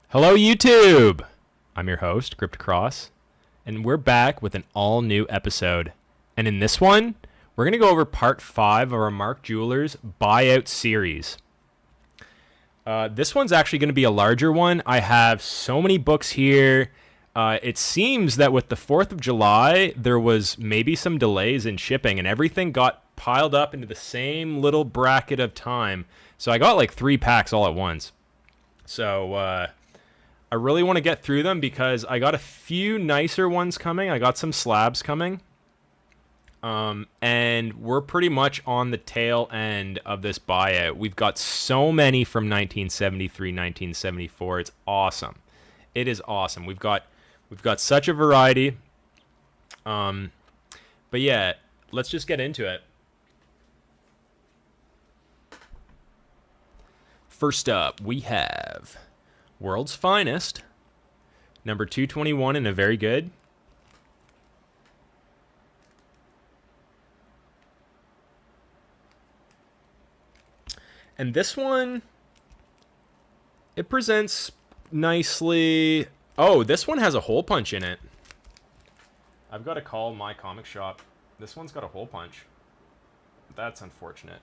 Hello, YouTube! I'm your host, Cryptocross, and we're back with an all-new episode. And in this one, we're going to go over part 5 of our Mark Jewelers buyout series. This one's actually going to be a larger one. I have so many books here. It seems that with the 4th of July, there was maybe some delays in shipping, and everything got piled up into the same little bracket of time. So I got like 3 packs all at once. So, I really want to get through them because I got a few nicer ones coming. I got some slabs coming. And we're pretty much on the tail end of this buyout. We've got so many from 1973, 1974. It's awesome. It is awesome. We've got such a variety. But yeah, let's just get into it. First up, we have World's Finest, number 221, and a very good. And this one, it presents nicely. Oh, this one has a hole punch in it. I've got to call my comic shop. This one's got a hole punch. That's unfortunate.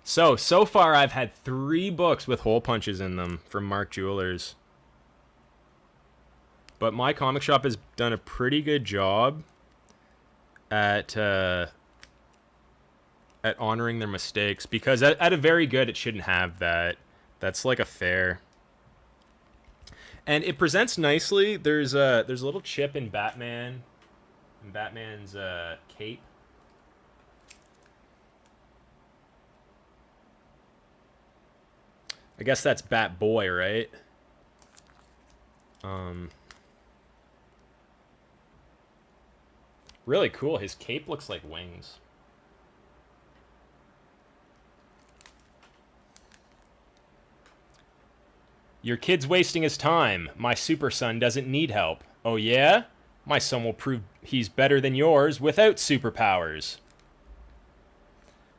So far I've had 3 books with hole punches in them from Mark Jewelers. But my comic shop has done a pretty good job at honoring their mistakes, because at a very good, it shouldn't have that. That's like a fair. And it presents nicely. There's a little chip in Batman's cape. I guess that's Bat Boy, right? Really cool. His cape looks like wings. Your kid's wasting his time. My super son doesn't need help. Oh yeah? My son will prove he's better than yours without superpowers.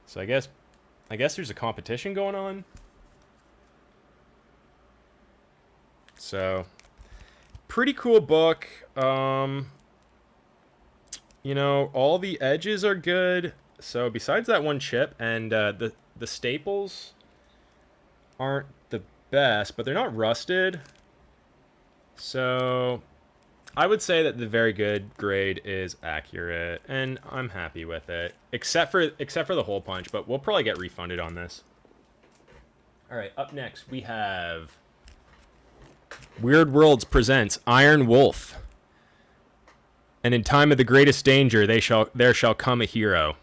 So I guess there's a competition going on. So, pretty cool book. All the edges are good. So besides that one chip, and the staples aren't the best, but they're not rusted. So I would say that the very good grade is accurate, and I'm happy with it, except for the hole punch. But we'll probably get refunded on this. All right, up next we have Weird Worlds presents Iron Wolf. And in time of the greatest danger, there shall come a hero.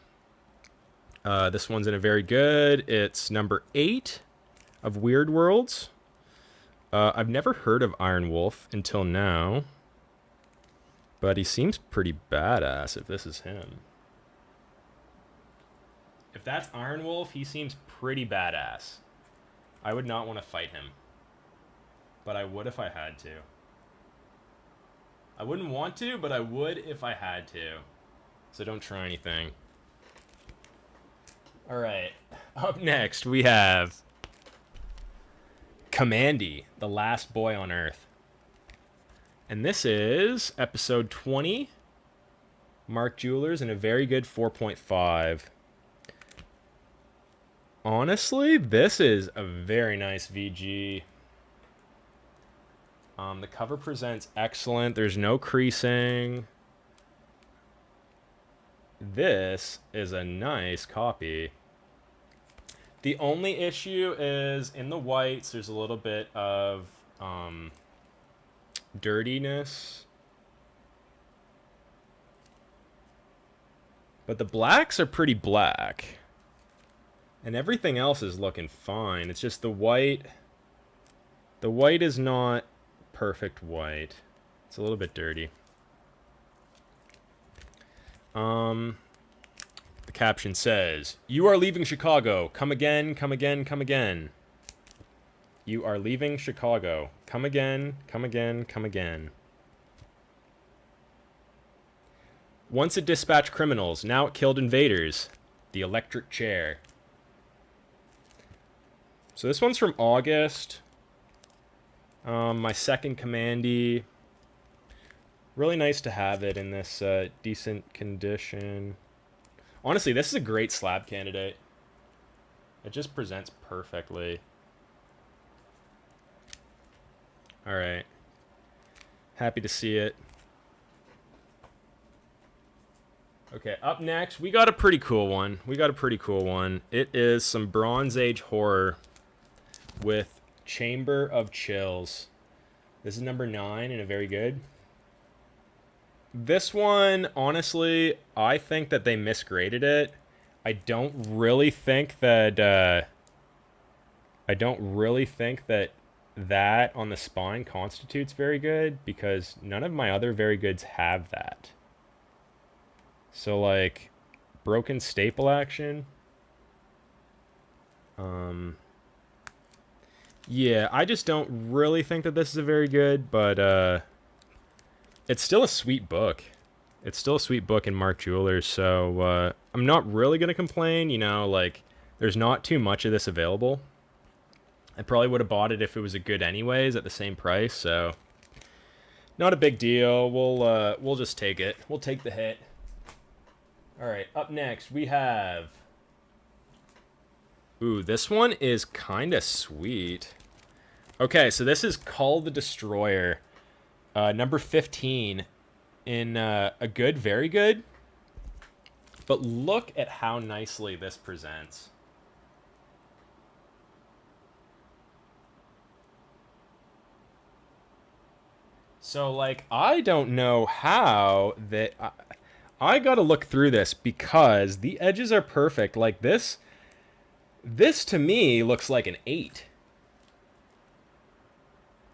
This one's in a very good. It's number 8 of Weird Worlds. I've never heard of Iron Wolf until now, but he seems pretty badass if this is him. If that's Iron Wolf, he seems pretty badass. I would not want to fight him, but I would if I had to. I wouldn't want to, but I would if I had to. So don't try anything. Alright, up next we have Commandy, the Last Boy on Earth. And this is episode 20. Mark Jewelers, and a very good 4.5. Honestly, this is a very nice VG. The cover presents excellent. There's no creasing. This is a nice copy. The only issue is in the whites, there's a little bit of dirtiness. But the blacks are pretty black. And everything else is looking fine. It's just the white. The white is not perfect white. It's a little bit dirty. The caption says, "You are leaving Chicago. Come again, come again, come again." You are leaving Chicago. Come again, come again, come again. Once it dispatched criminals, now it killed invaders. The electric chair. So this one's from August. My second Commandy. Really nice to have it in this decent condition. Honestly, this is a great slab candidate. It just presents perfectly. Alright. Happy to see it. Okay, up next, we got a pretty cool one. It is some Bronze Age horror with Chamber of Chills. This is number 9 and a very good. This one, honestly, I think that they misgraded it. I don't really think that that on the spine constitutes very good, because none of my other very goods have that. So like broken staple action. Yeah, I just don't really think that this is a very good, but it's still a sweet book. It's still a sweet book in Mark Jewelers, so I'm not really going to complain, you know, like there's not too much of this available. I probably would have bought it if it was a good anyways at the same price, so not a big deal. We'll just take it. We'll take the hit. All right, up next we have... Ooh, this one is kind of sweet. Okay, so this is Call the Destroyer. Number 15 in a good, very good. But look at how nicely this presents. So, like, I don't know how that... I gotta look through this because the edges are perfect. Like, this to me looks like an 8.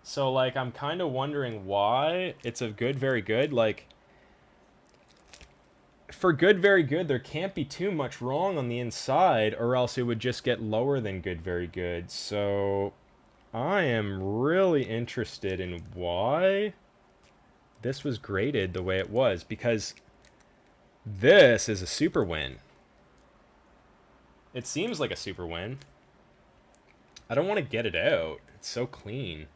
So, like, I'm kind of wondering why it's a good, very good. Like, for good, very good, there can't be too much wrong on the inside, or else it would just get lower than good, very good. So, I am really interested in why this was graded the way it was, because this is a super win. It seems like a super win. I don't want to get it out. It's so clean.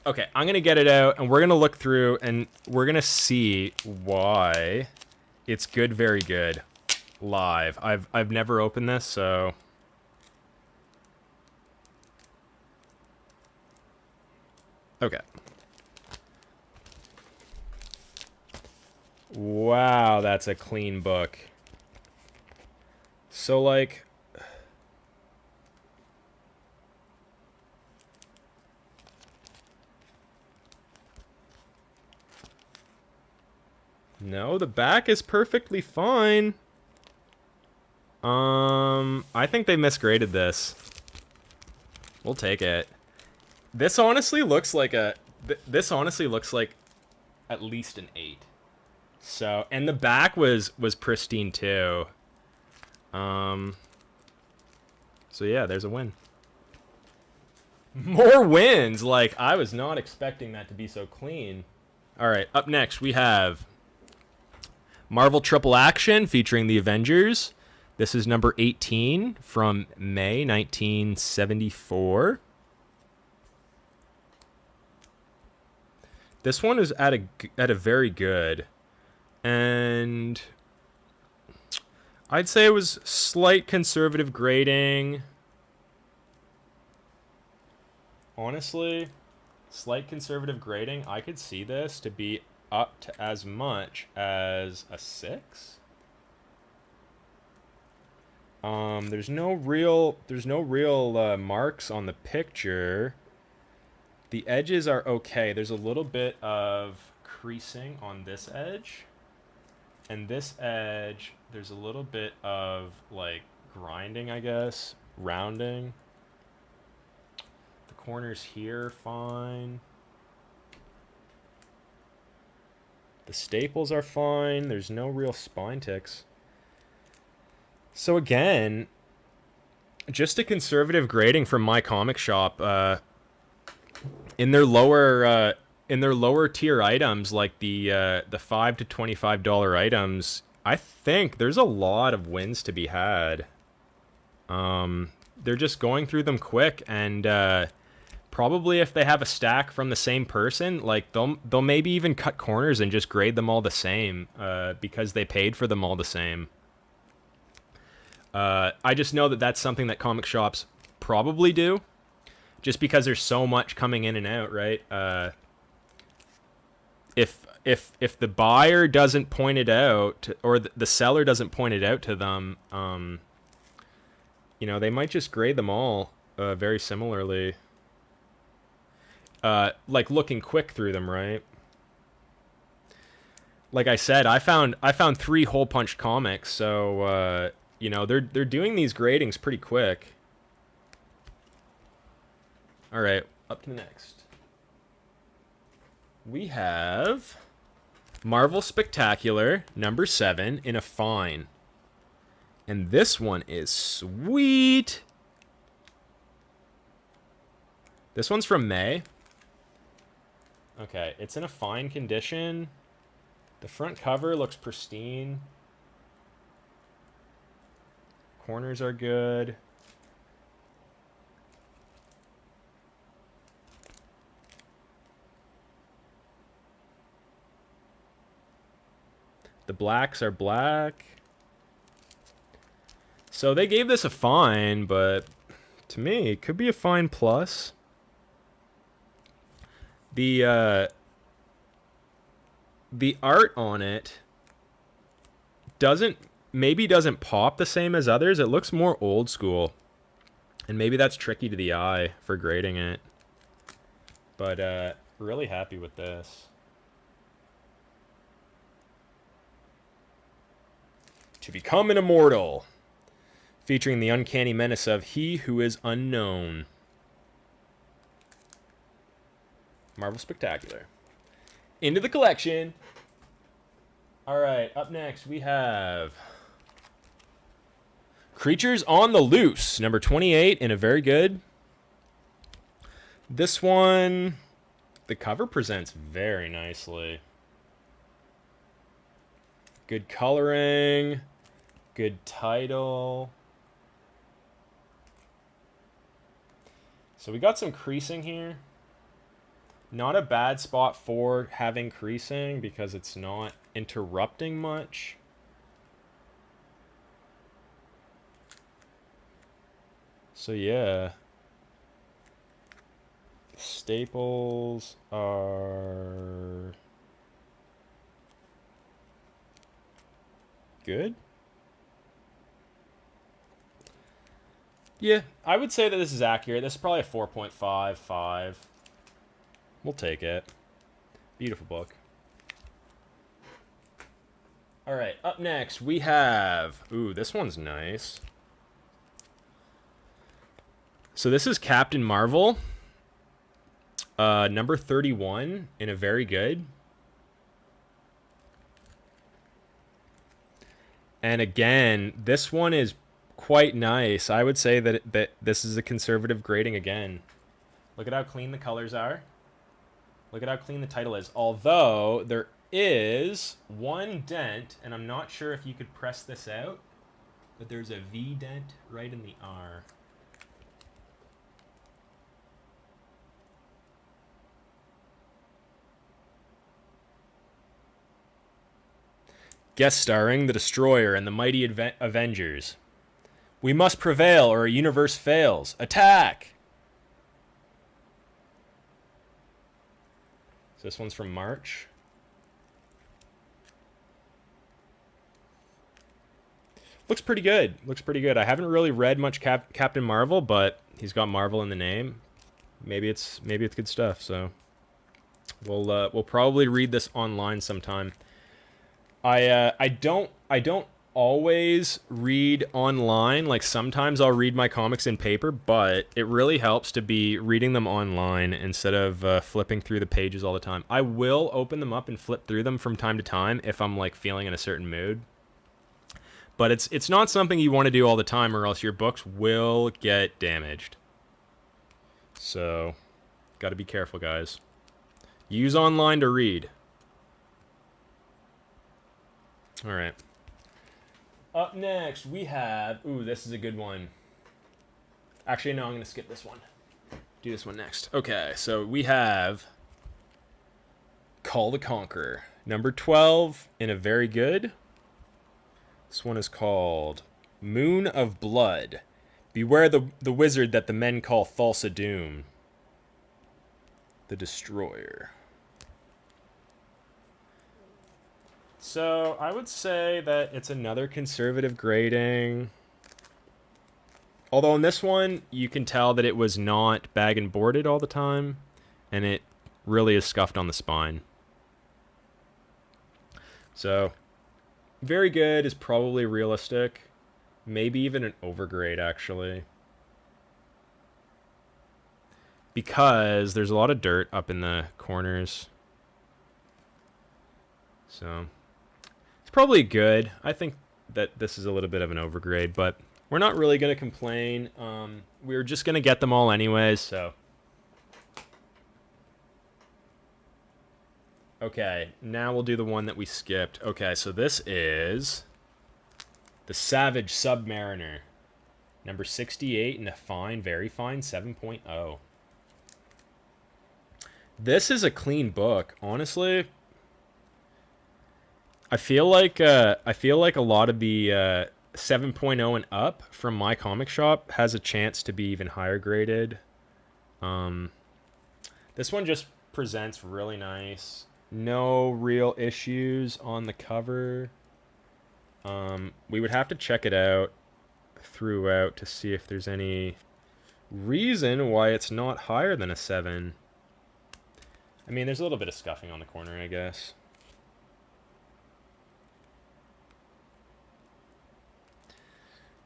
Okay, I'm going to get it out, and we're going to look through, and we're going to see why it's good, very good, live. I've never opened this, so... Okay. Wow, that's a clean book. So, like... No, the back is perfectly fine. I think they misgraded this. We'll take it. This honestly looks like a... This honestly looks like at least an 8. So, and the back was pristine too. So yeah, there's a win. More wins! Like, I was not expecting that to be so clean. Alright, up next we have Marvel Triple Action featuring the Avengers. This is number 18 from May 1974. This one is at a very good, and I'd say it was slight conservative grading. Honestly, slight conservative grading. I could see this to be up to as much as a 6. There's no real marks on the picture. The edges are okay. There's a little bit of creasing on this edge. And this edge, there's a little bit of, like, grinding, I guess. Rounding. The corners here, fine. The staples are fine. There's no real spine ticks. So again, just a conservative grading from My Comic Shop. In their lower tier items, like the $5 to $25 items, I think there's a lot of wins to be had. They're just going through them quick, and probably if they have a stack from the same person, like they'll maybe even cut corners and just grade them all the same, because they paid for them all the same. I just know that that's something that comic shops probably do, just because there's so much coming in and out, right? If the buyer doesn't point it out, or the seller doesn't point it out to them, they might just grade them all very similarly. Like looking quick through them, right? Like I said, I found 3 hole punch comics, so they're doing these gradings pretty quick. All right, up to the next. We have Marvel Spectacular number 7 in a fine. And this one is sweet. This one's from May. Okay, it's in a fine condition. The front cover looks pristine. Corners are good. The blacks are black. So they gave this a fine, but to me, it could be a fine plus. The art on it doesn't pop the same as others. It looks more old school, and maybe that's tricky to the eye for grading it. But really happy with this. To Become an Immortal, featuring the uncanny menace of He Who Is Unknown. Marvel Spectacular. Into the collection. All right, up next we have Creatures on the Loose, number 28, in a very good. This one, the cover presents very nicely. Good coloring, good title. So we got some creasing here. Not a bad spot for having creasing because it's not interrupting much. So yeah. Staples are good. Yeah, I would say that this is accurate. This is probably a 4.55. We'll take it. Beautiful book. All right, up next we have... Ooh, this one's nice. So this is Captain Marvel, number 31, in a very good. And again, this one is quite nice. I would say that this is a conservative grading again. Look at how clean the colors are. Look at how clean the title is. Although there is one dent, and I'm not sure if you could press this out, but there's a V dent right in the R. Guest starring the Destroyer and the Mighty Avengers. We must prevail or a universe fails. Attack! So this one's from March. Looks pretty good. Looks pretty good. I haven't really read much Captain Marvel, but he's got Marvel in the name. Maybe it's good stuff. So we'll probably read this online sometime. I don't always read online. Like sometimes I'll read my comics in paper, but it really helps to be reading them online instead of flipping through the pages all the time. I will open them up and flip through them from time to time if I'm like feeling in a certain mood. But it's not something you want to do all the time, or else your books will get damaged. So, got to be careful, guys. Use online to read. All right. Up next, we have... Ooh, this is a good one. Actually, no, I'm going to skip this one. Do this one next. Okay, so we have Call the Conqueror. Number 12 in a very good. This one is called Moon of Blood. Beware the wizard that the men call Thulsa Doom. The Destroyer. So I would say that it's another conservative grading. Although in this one, you can tell that it was not bag and boarded all the time. And it really is scuffed on the spine. So, very good is probably realistic. Maybe even an overgrade, actually. Because there's a lot of dirt up in the corners. So, it's probably good. I think that this is a little bit of an overgrade, but we're not really going to complain. We're just going to get them all anyways, so. Okay, now we'll do the one that we skipped. Okay, so this is the Savage Submariner. Number 68 in a fine, very fine 7.0. This is a clean book, honestly. I feel like a lot of the 7.0 and up from my comic shop has a chance to be even higher graded. This one just presents really nice. No real issues on the cover. We would have to check it out throughout to see if there's any reason why it's not higher than a 7. I mean, there's a little bit of scuffing on the corner, I guess.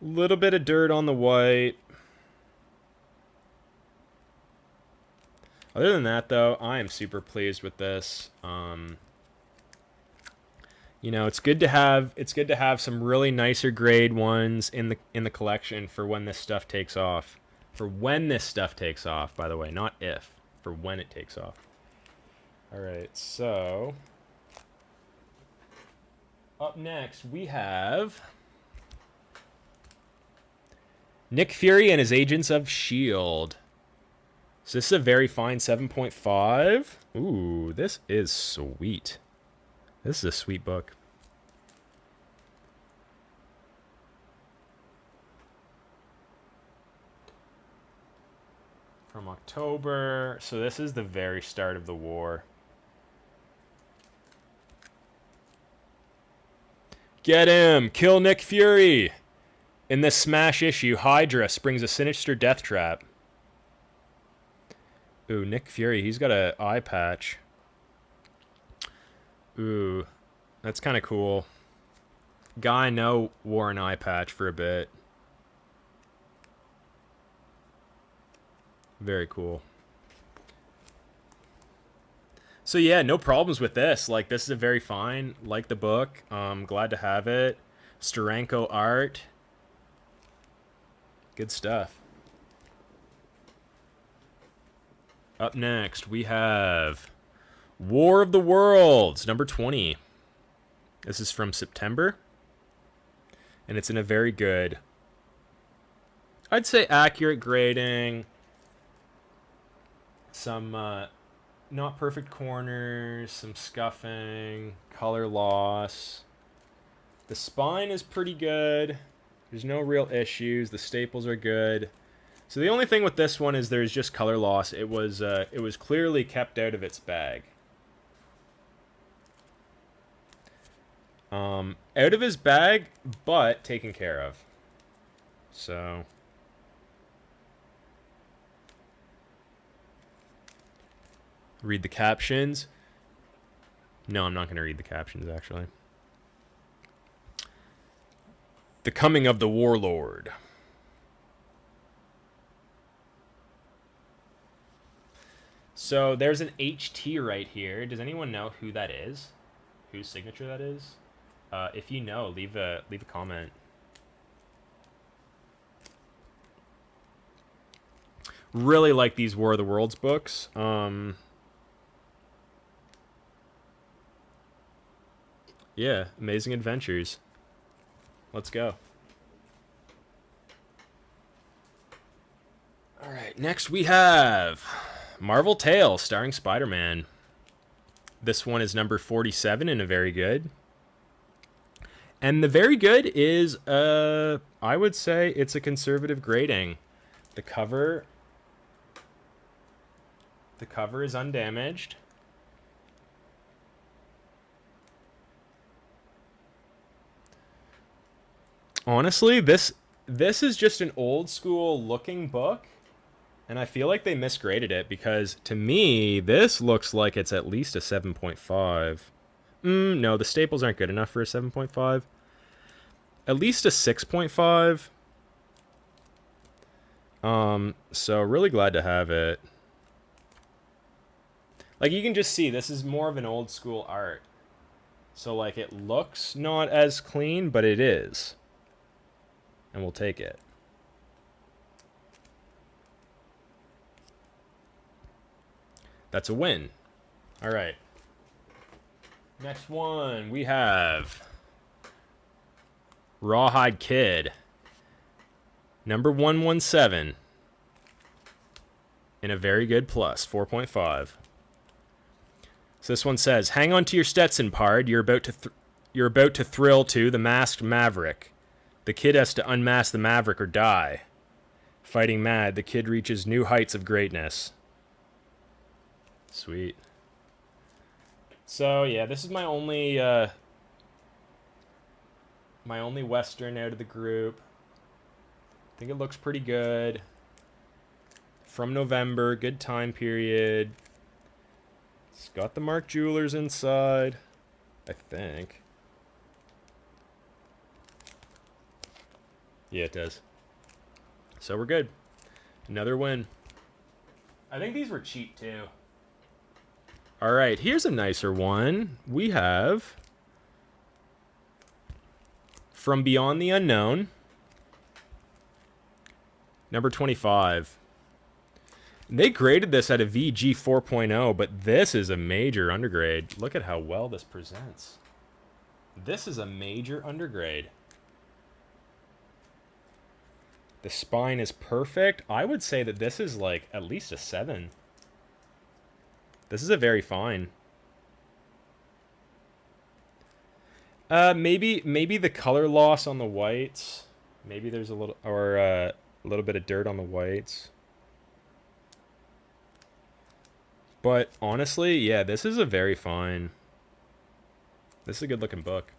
Little bit of dirt on the white. Other than that, though, I am super pleased with this. You know, it's good to have some really nicer grade ones in the collection for when this stuff takes off. For when this stuff takes off, by the way, not if. For when it takes off. All right, so up next we have Nick Fury and his Agents of S.H.I.E.L.D. So this is a very fine 7.5. Ooh, this is sweet. This is a sweet book. From October. So this is the very start of the war. Get him! Kill Nick Fury! In this smash issue, Hydra springs a sinister death trap. Ooh, Nick Fury, he's got an eye patch. Ooh, that's kind of cool. Guy I know wore an eye patch for a bit. Very cool. So yeah, no problems with this. Like, this is a very fine. Like the book. Glad to have it. Steranko art. Good stuff. Up next, we have War of the Worlds, number 20. This is from September. And it's in a very good, I'd say, accurate grading. Some not perfect corners, some scuffing, color loss. The spine is pretty good. There's no real issues. The staples are good. So the only thing with this one is there's just color loss. It was clearly kept out of its bag. Out of his bag, but taken care of. So read the captions. No, I'm not going to read the captions, actually. The Coming of the Warlord. So there's an HT right here. Does anyone know who that is? Whose signature that is? If you know, leave a comment. Really like these War of the Worlds books. Yeah, Amazing Adventures. Let's go. All right, next we have Marvel Tales starring Spider-Man. This one is number 47 in a very good. And the very good is, I would say it's a conservative grading. The cover is undamaged. Honestly, this is just an old school looking book, and I feel like they misgraded it because to me this looks like it's at least a 7.5. No, the staples aren't good enough for a 7.5. At least a 6.5. So really glad to have it. Like you can just see this is more of an old school art. So like it looks not as clean, but it is. And we'll take it. That's a win. All right. Next one we have Rawhide Kid. Number 117. In a very good plus, 4.5. So this one says, "Hang on to your Stetson, pard. You're about to thrill to the masked maverick. The kid has to unmask the maverick or die. Fighting mad, the kid reaches new heights of greatness." Sweet. So yeah, this is my only Western out of the group. I think it looks pretty good. From November, good time period. It's got the Mark Jewelers inside, I think. Yeah, it does. So we're good. Another win. I think these were cheap too. All right, here's a nicer one. We have From Beyond the Unknown, number 25. They graded this at a VG 4.0, but this is a major undergrade. Look at how well this presents. This is a major undergrade. The spine is perfect. I would say that this is like at least a 7. This is a very fine. Maybe the color loss on the whites. Maybe there's a little a little bit of dirt on the whites. But honestly, yeah, this is a very fine. This is a good looking book.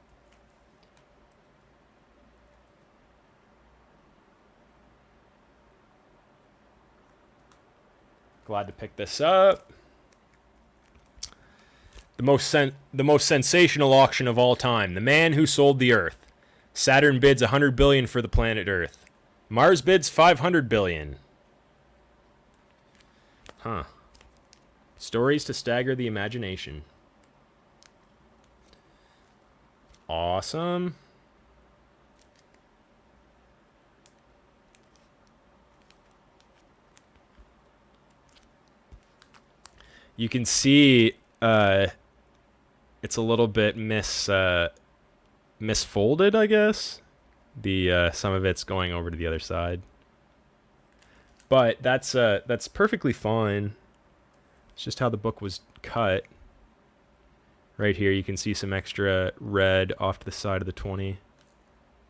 Glad to pick this up. The most sensational auction of all time. The Man Who Sold the Earth. Saturn bids $100 billion for the planet Earth. Mars bids $500 billion. Huh. Stories to stagger the imagination. Awesome. You can see it's a little bit misfolded, I guess. The some of it's going over to the other side. But that's perfectly fine. It's just how the book was cut. Right here you can see some extra red off to the side of the 20.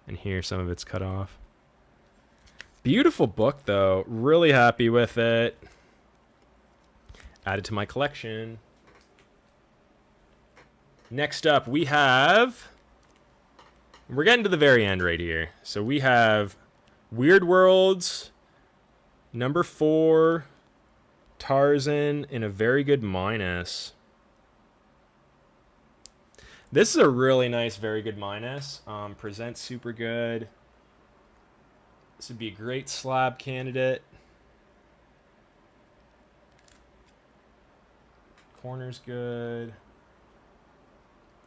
And here some of it's cut off. Beautiful book though. Really happy with it. Added to my collection. Next up we have... We're getting to the very end right here. So we have Weird Worlds, number 4, Tarzan in a very good minus. This is a really nice, very good minus. Presents super good. This would be a great slab candidate. Corner's good.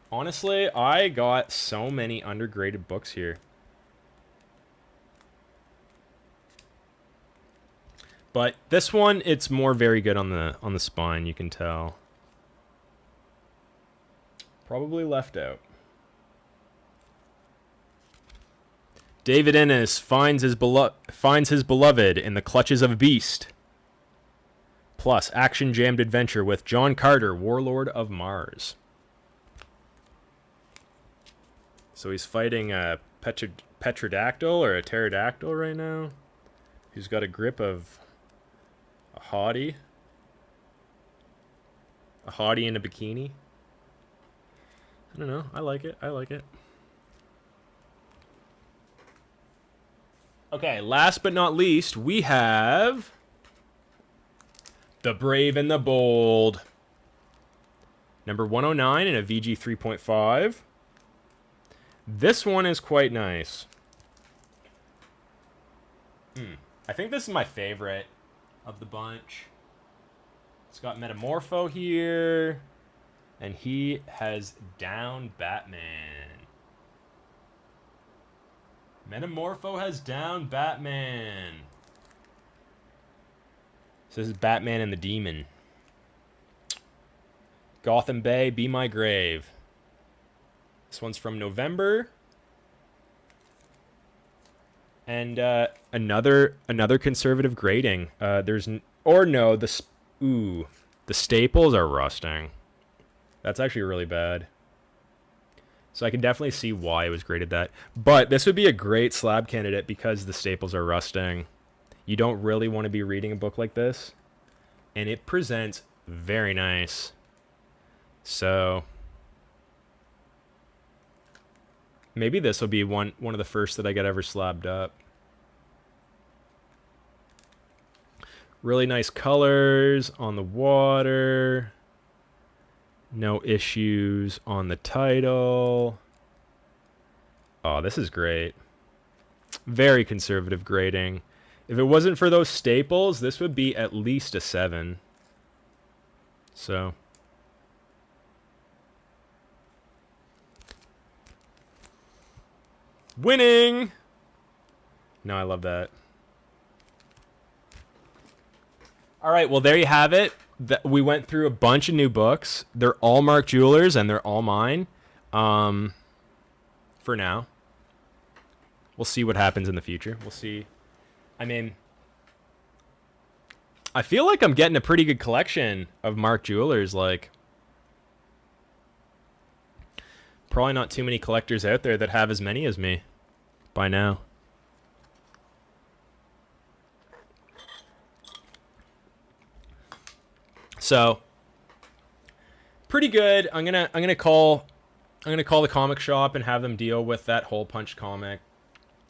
Honestly, I got so many undergraded books here. But this one, it's more very good on the spine, you can tell. Probably left out. David Ennis finds his beloved in the clutches of a beast. Plus, action-jammed adventure with John Carter, Warlord of Mars. So he's fighting a petrodactyl or a pterodactyl right now. Who's got a grip of a hottie. A hottie in a bikini. I don't know. I like it. I like it. Okay, last but not least, we have The Brave and the Bold. Number 109 in a VG 3.5. This one is quite nice. I think this is my favorite of the bunch. It's got Metamorpho here. And he has down Batman. Metamorpho has down Batman. So this is Batman and the Demon. Gotham Bay, Be My Grave. This one's from November. And another conservative grading. The staples are rusting. That's actually really bad. So I can definitely see why it was graded that. But this would be a great slab candidate because the staples are rusting. You don't really want to be reading a book like this. And it presents very nice. So maybe this will be one of the first that I get ever slabbed up. Really nice colors on the water. No issues on the title. Oh, this is great. Very conservative grading. If it wasn't for those staples, this would be at least a 7. So winning! No, I love that. All right, well, there you have it. We went through a bunch of new books. They're all Mark Jewelers, and they're all mine. For now. We'll see what happens in the future. We'll see. I mean, I feel like I'm getting a pretty good collection of Mark Jewelers. Like, probably not too many collectors out there that have as many as me by now. So, pretty good. I'm gonna call the comic shop and have them deal with that Hole Punch comic.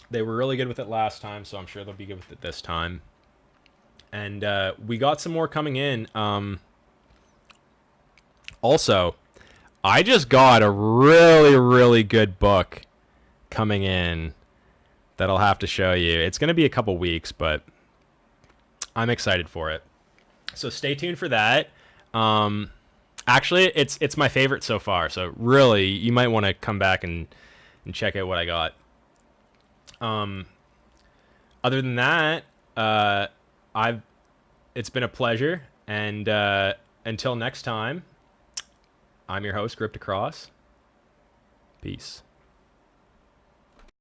They were really good with it last time, so I'm sure they'll be good with it this time. And we got some more coming in. Also, I just got a really, really good book coming in that I'll have to show you. It's going to be a couple weeks, but I'm excited for it. So stay tuned for that. Actually, it's my favorite so far. So really, you might want to come back and check out what I got. Other than that, it's been a pleasure, and until next time, I'm your host, Gripped Across. Peace.